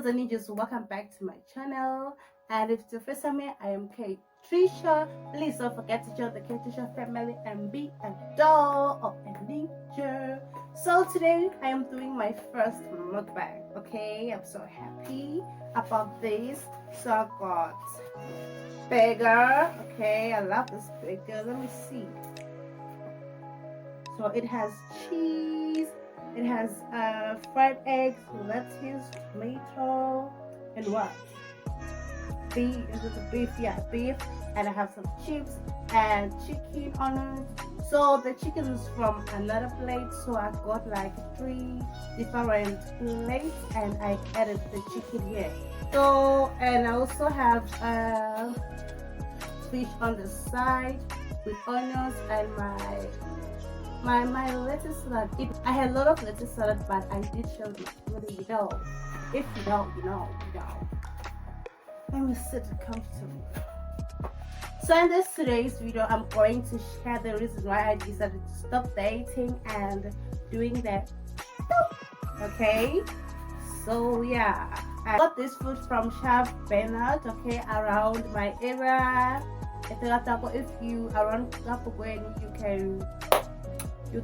the ninjas, welcome back to my channel. And if it's your first time here, I am Tricia. Please don't forget to join the Tricia family and be a doll or a ninja. So today I am doing my first mukbang. Okay, I'm so happy about this. So I got burger. Okay, I love this burger. Let me see. So it has cheese. It has fried eggs, lettuce, tomato, and what? Beef. Is it the beef? Yeah, beef. And I have some chips and chicken on it. So the chicken is from another plate. So I got like 3 different plates, and I added the chicken here. So and I also have fish on the side with onions and my lettuce salad. I had a lot of lettuce salad, but I did show you. You know, if you don't, you know. Let me sit comfortably. So in today's video, I'm going to share the reason why I decided to stop dating and doing that. Okay, so yeah, I got this food from Chef Bernard. Okay, around my area. If you around Kapogwen, you can I will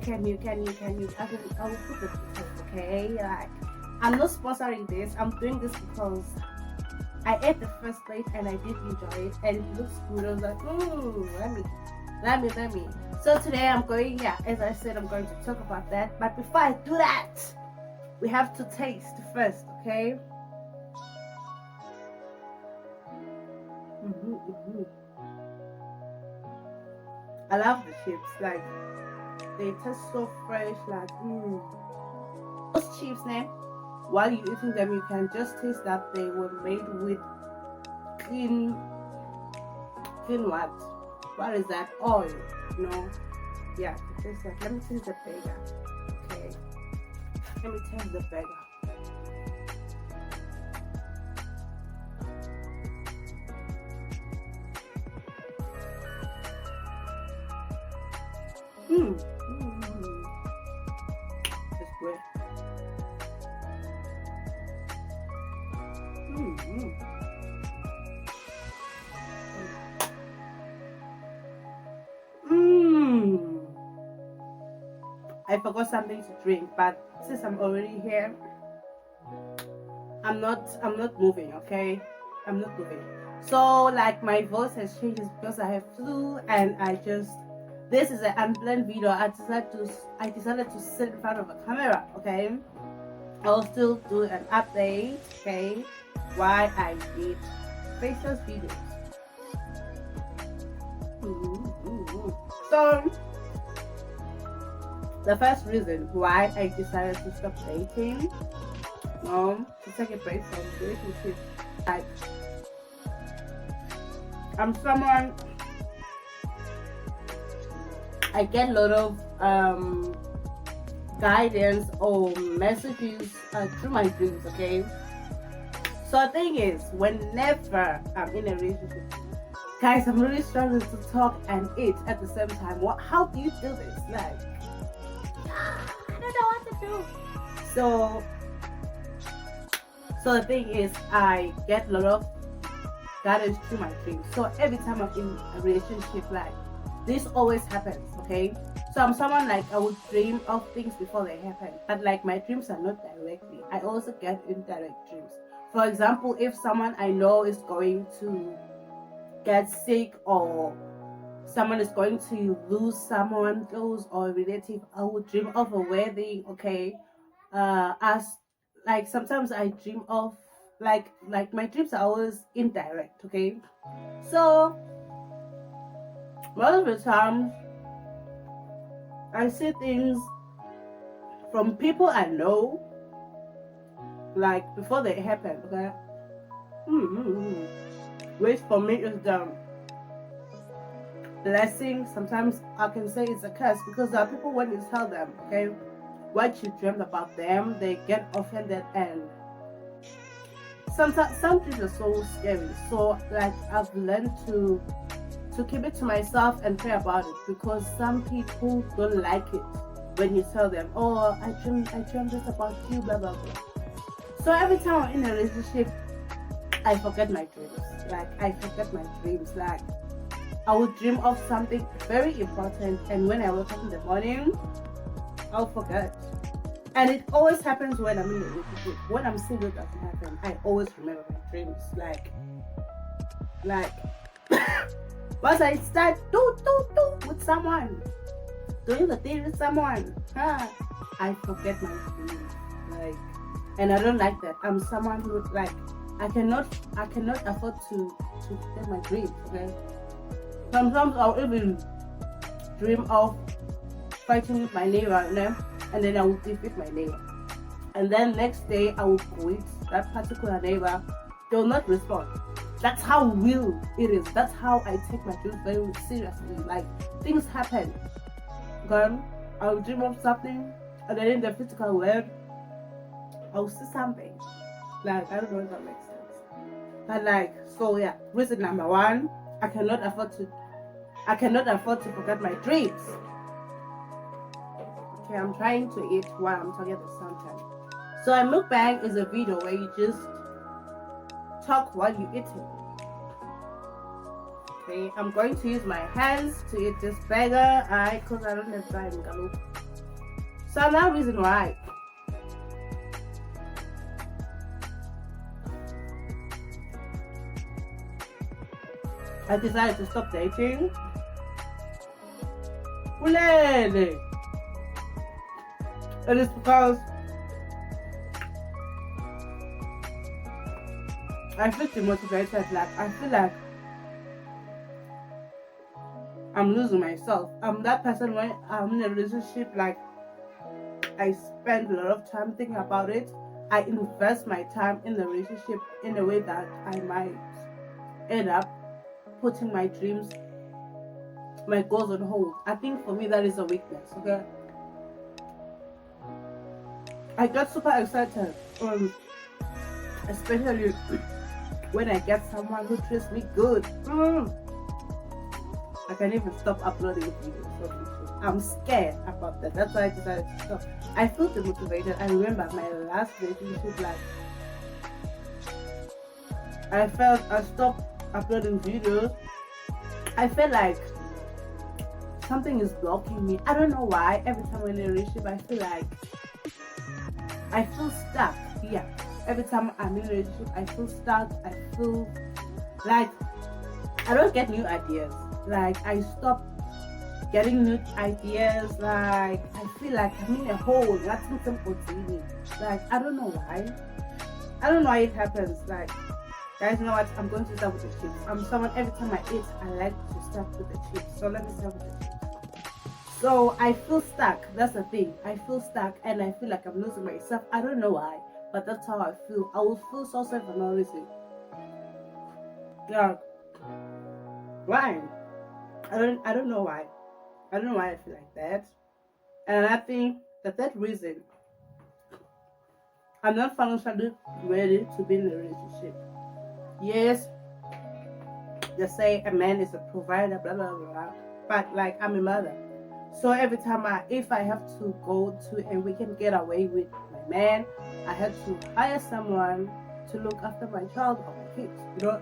put the details, okay? Like, I'm not sponsoring this. I'm doing this because I ate the first plate and I did enjoy it and it looks good. I was like, let me. So today I'm going, yeah, as I said, I'm going to talk about that. But before I do that, we have to taste first, okay? I love the chips, like they taste so fresh, like Those chips now, while you're eating them, you can just taste that they were made with clean what is that? Oil, you know? Yeah, it tastes like, let me taste the burger. Okay. Let me taste the burger. It's great. I forgot something to drink, but since I'm already here, I'm not moving, okay? I'm not moving. So like my voice has changed because I have flu, and this is an unplanned video. I decided to sit in front of a camera, okay? I'll still do an update, okay? Why I did faceless videos. So the first reason why I decided to stop dating, to take a break from relationships, like I'm someone, I get a lot of guidance or messages through my dreams, okay? So the thing is, whenever I'm in a relationship, guys, I'm really struggling to talk and eat at the same time. How do you do this? Like, I don't know what to do. So the thing is, I get a lot of guidance through my dreams. So every time I'm in a relationship, like, this always happens, okay? So I'm someone like I would dream of things before they happen, but like my dreams are not directly. I also get indirect dreams. For example, if someone I know is going to get sick or someone is going to lose someone close or a relative, I would dream of a wedding, okay? Like sometimes I dream of like my dreams are always indirect, okay? So most of the time I see things from people I know, like before they happen, okay? Which for me is the blessing. Sometimes I can say it's a curse, because there are people, when you tell them, okay, what you dreamt about them, they get offended, and sometimes some things are so scary. So like I've learned to keep it to myself and pray about it, because some people don't like it when you tell them, oh, I dreamt this about you, blah blah blah. So every time I'm in a relationship, I forget my dreams. Like I forget my dreams. Like I would dream of something very important, and when I wake up in the morning, I'll forget. And it always happens when I'm in a relationship. When I'm single, it doesn't happen. I always remember my dreams. Like once I start with someone, doing the thing with someone, I forget my dreams. Like, and I don't like that. I'm someone who like I cannot afford to forget my dreams. Okay. Sometimes I'll even dream of fighting with my neighbor, you know, and then I will defeat my neighbor. And then next day I will quit that particular neighbor. They will not respond. That's how real it is. That's how I take my dreams very seriously. Like things happen. Then I'll dream of something, and then in the physical world, I'll see something. Like I don't know if that makes sense. But like, so yeah. Reason number one, I cannot afford to forget my dreams. Okay, I'm trying to eat while I'm talking at the same time. So a mukbang is a video where you just talk while you're eating. Okay, I'm going to use my hands to eat this burger, because I don't have time. So another reason why I decided to stop dating. It is because I feel demotivated. Like I feel like I'm losing myself. I'm that person when I'm in a relationship. Like I spend a lot of time thinking about it. I invest my time in the relationship in a way that I might end up putting my dreams, my goals on hold. I think for me that is a weakness. Okay, I get super excited, especially when I get someone who treats me good. I can't even stop uploading videos. I'm scared about that. That's why I decided to stop. I feel demotivated. I remember my last relationship, like I stopped uploading videos. I felt like something is blocking me. I don't know why. Every time I'm in a relationship, I feel stuck. Yeah. Every time I'm in a relationship, I feel stuck. I feel like I don't get new ideas. Like I stop getting new ideas. Like I feel like I'm in a hole. Nothing simple to me. Like I don't know why. I don't know why it happens. Like guys, you know what? I'm going to start with the chips. I'm someone every time I eat, I like to start with the chips. So let me start with the chips. So I feel stuck. That's the thing. I feel stuck and I feel like I'm losing myself. I don't know why, but that's how I feel. I will feel so sad for no reason. Yeah. Why? I don't know why. I don't know why I feel like that. And I think that reason, I'm not financially ready to be in a relationship. Yes, they say a man is a provider, blah blah blah. But like I'm a mother, so every time if I have to go to a weekend getaway with my man, I have to hire someone to look after my child or my kids. You know,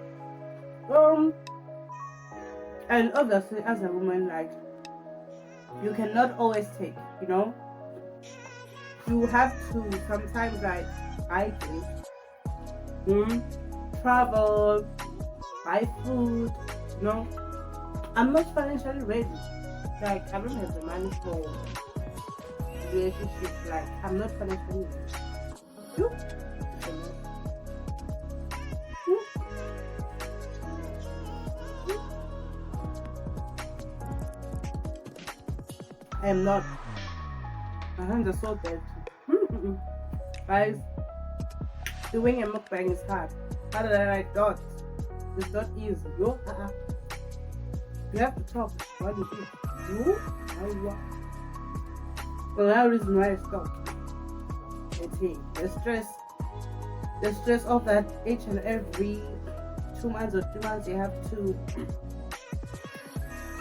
and obviously as a woman, like you cannot always take. You know, you have to sometimes like I think. Travel, buy food, you know. I'm not financially ready. Like I don't have the money for relationship. Like I'm not financially ready. You? I am not. My hands are so dirty. Guys, doing a mukbang is hard. Harder than I thought. It's not easy. You have to talk while you eat. For that reason why I stopped. The stress of that each and every 2 months or 3 months you have to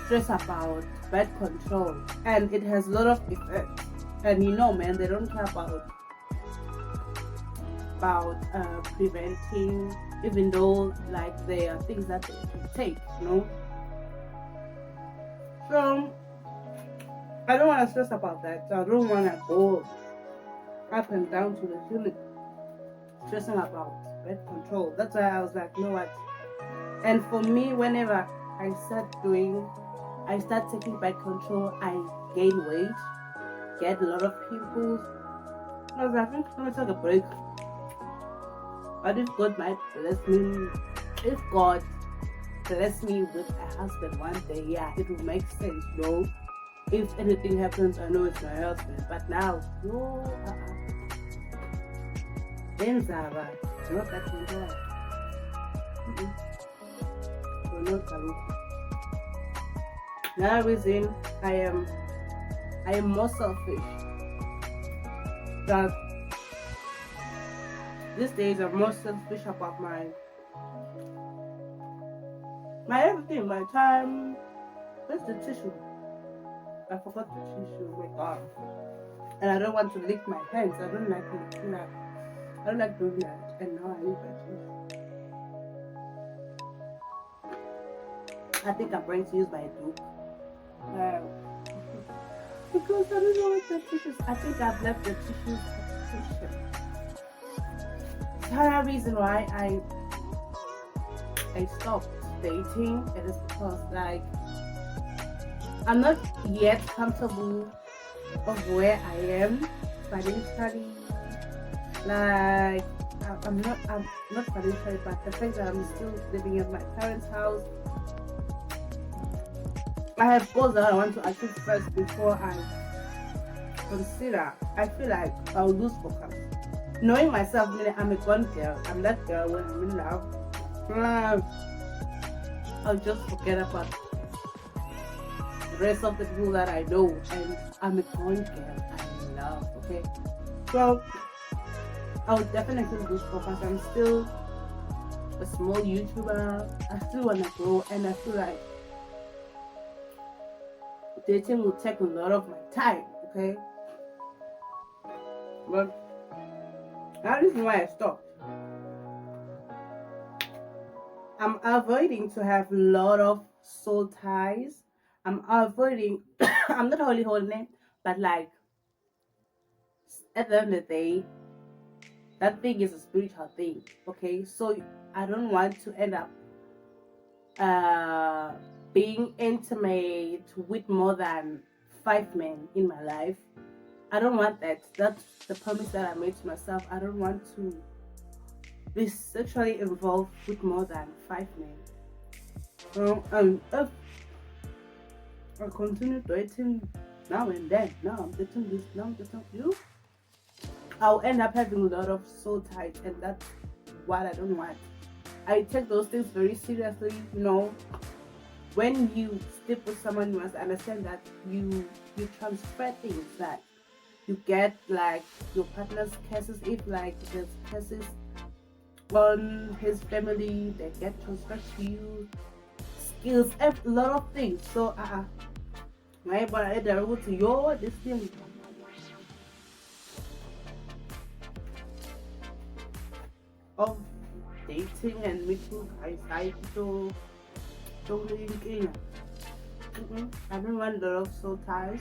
stress about birth control, and it has a lot of effects. And you know, man, they don't care about about preventing, even though like there are things that they can take, you know. So I don't want to stress about that. So I don't want to go up and down to the ceiling stressing about birth control. That's why I was like, you know what? And for me, whenever I start taking birth control, I gain weight, get a lot of pimples. I was like, let me take a break. But if God bless me with a husband one day, yeah, it will make sense, you know. If anything happens, I know it's my husband. But now, no, Nziyane, not that Nziyane. We're not Kaluku. Another reason I am more selfish. That these days I'm more selfish about my everything, my time. Where's the tissue? I forgot the tissue. Oh my God. And I don't want to lick my hands. I don't like licking that. I don't like doing that. And now I need my tissue. I think I'm going to use my dupe. Because I don't know what the tissues. I think I've left the tissues at the another reason why I stopped dating, it is because like I'm not yet comfortable of where I am financially. Like I'm not financially, but the fact that I'm still living in my parents' house. I have goals that I want to achieve first before I consider. I feel like I'll lose focus. Knowing myself, I'm a gone girl. I'm that girl when I'm in love. I'll just forget about the rest of the people that I know, and I'm a gone girl. I'm in love, okay? So I'll definitely lose focus. I'm still a small YouTuber. I still want to grow, and I feel like dating will take a lot of my time, okay? But that is why I stopped. I'm avoiding to have a lot of soul ties. I'm avoiding, I'm not only holding it, but like at the end of the day, that thing is a spiritual thing, okay? So I don't want to end up being intimate with more than 5 men in my life. I don't want that. That's the promise that I made to myself. I don't want to be sexually involved with more than 5 men. So if I continue dating now and then, now I'm dating this, now I'm dating you, I'll end up having a lot of soul ties, and that's what I don't want. I take those things very seriously, you know. When you sleep with someone, you must understand that you transfer things, that you get like your partner's curses. If like there's curses on his family, they get transferred to you. Skills, a lot of things. So my body go to your this thing. Of dating and meeting guys, I don't really I don't want a lot of soul ties.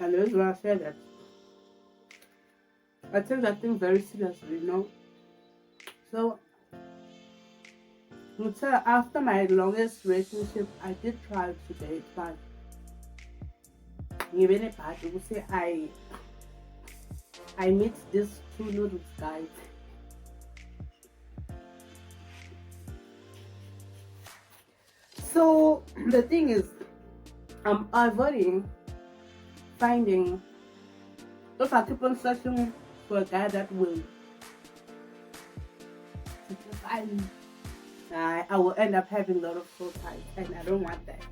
And the reason why I said that, I take that thing very seriously, you know. So after my longest relationship, I did try to date, but even if I would say I meet these 2 noodles guys. So the thing is, I'm avoiding finding, if I keep on searching for a guy that will find me, I will end up having a lot of soul ties, and I don't want that.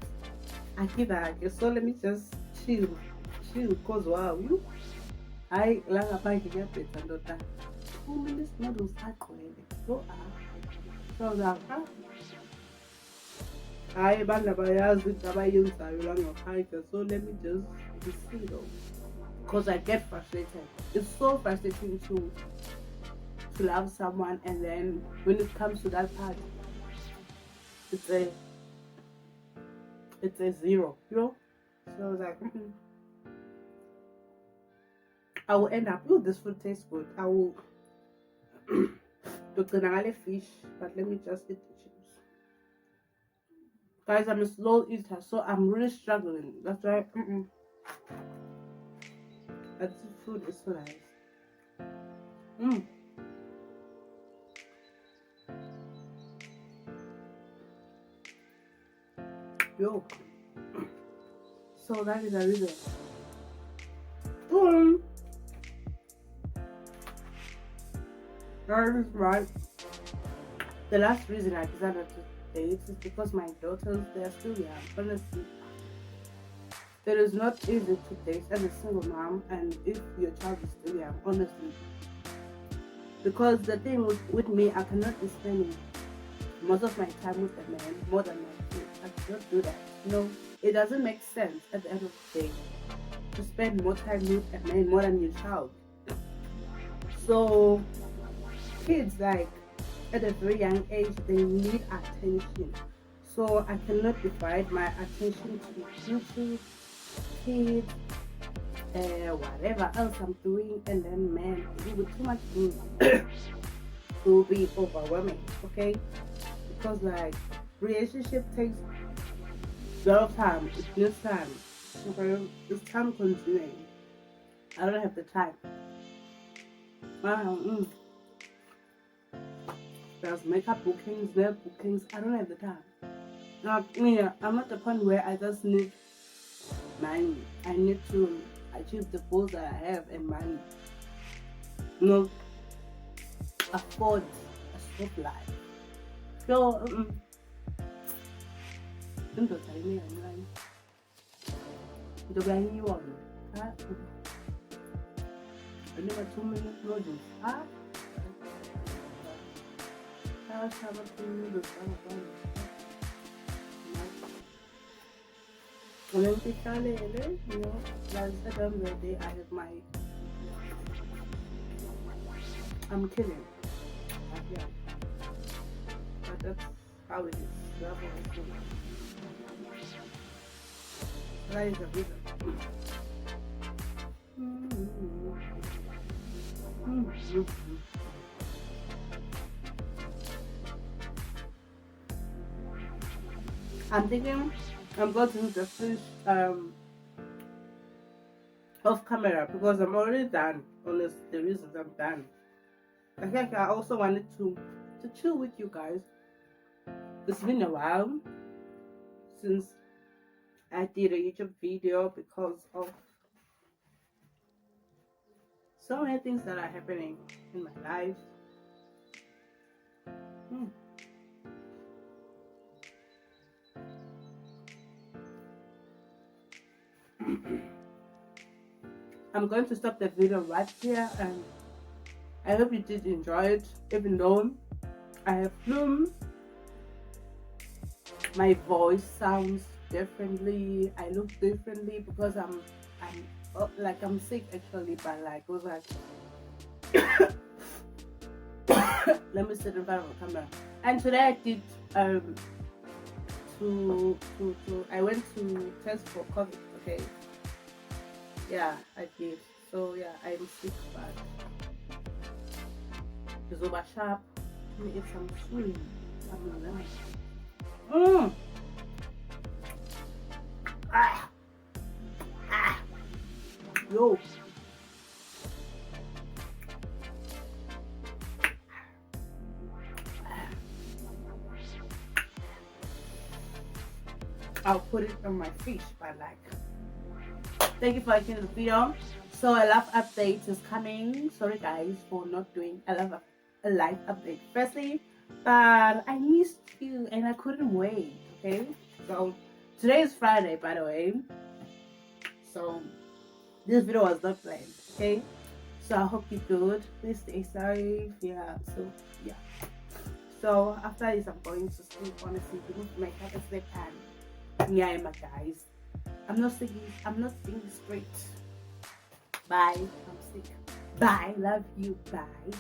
I feel like, so let me just chill, cause wow, you I like a bike get it and daughter. 2 minutes noodles are calling. So so that I so let me just be single. Because I get frustrated. It's so frustrating to love someone, and then when it comes to that part, it's a zero, you know. So I was like, I will end up. Oh, this food tastes good. I will do canale fish, but let me just eat the chips. Guys, I'm a slow eater, so I'm really struggling. That's why. That food is so nice. Yo. So that is a reason. That is right. The last reason I decided to date is because my daughters, they're still young. Honestly, it is not easy to date as a single mom, and if your child is still young, honestly. Because the thing with me, I cannot be spending most of my time with a man more than my kids. I cannot do that. No, it doesn't make sense at the end of the day to spend more time with a man more than your child. So kids, like at a very young age, they need attention. So I cannot divide my attention to YouTube, kids, whatever else I'm doing, and then man, with too much food it will be overwhelming. Okay, because like relationship takes a lot of time. It needs time. Okay, it's time consuming. I don't have the time. There's makeup bookings, nail bookings. I don't have the time. I'm at the point where I just need money. I need to achieve the goals that I have and money. Afford a soft life. So, I never 2 minutes noodles. You know, last day I have my I'm kidding. Yeah. But that's how it is. That's how it is. That is a reason. I'm thinking I'm going to do the fish off camera because I'm already done. Honestly, the reasons I'm done. I think I also wanted to chill with you guys. It's been a while since I did a YouTube video because of so many things that are happening in my life. I'm going to stop the video right here, and I hope you did enjoy it, even though I have flu. My voice sounds differently. I look differently because I'm sick actually, but like it was like let me sit in front of the camera. And today I did I went to test for COVID. Okay, yeah, I did. So yeah, I'm sick, but it's over sharp. Let me eat some food. Yo. I'll put it on my fish, but like, thank you for watching the video. So a live update is coming. Sorry guys for not doing a live update firstly, but I missed you and I couldn't wait. Okay, so today is Friday, by the way, so this video was not planned. Okay, so I hope you're good. Please stay safe. Yeah, so yeah, So after this, I'm going to sleep. Honestly, to move my cat to sleep, and yeah, my guys. I'm not thinking straight. Bye. I'm sick. Bye. Love you. Bye.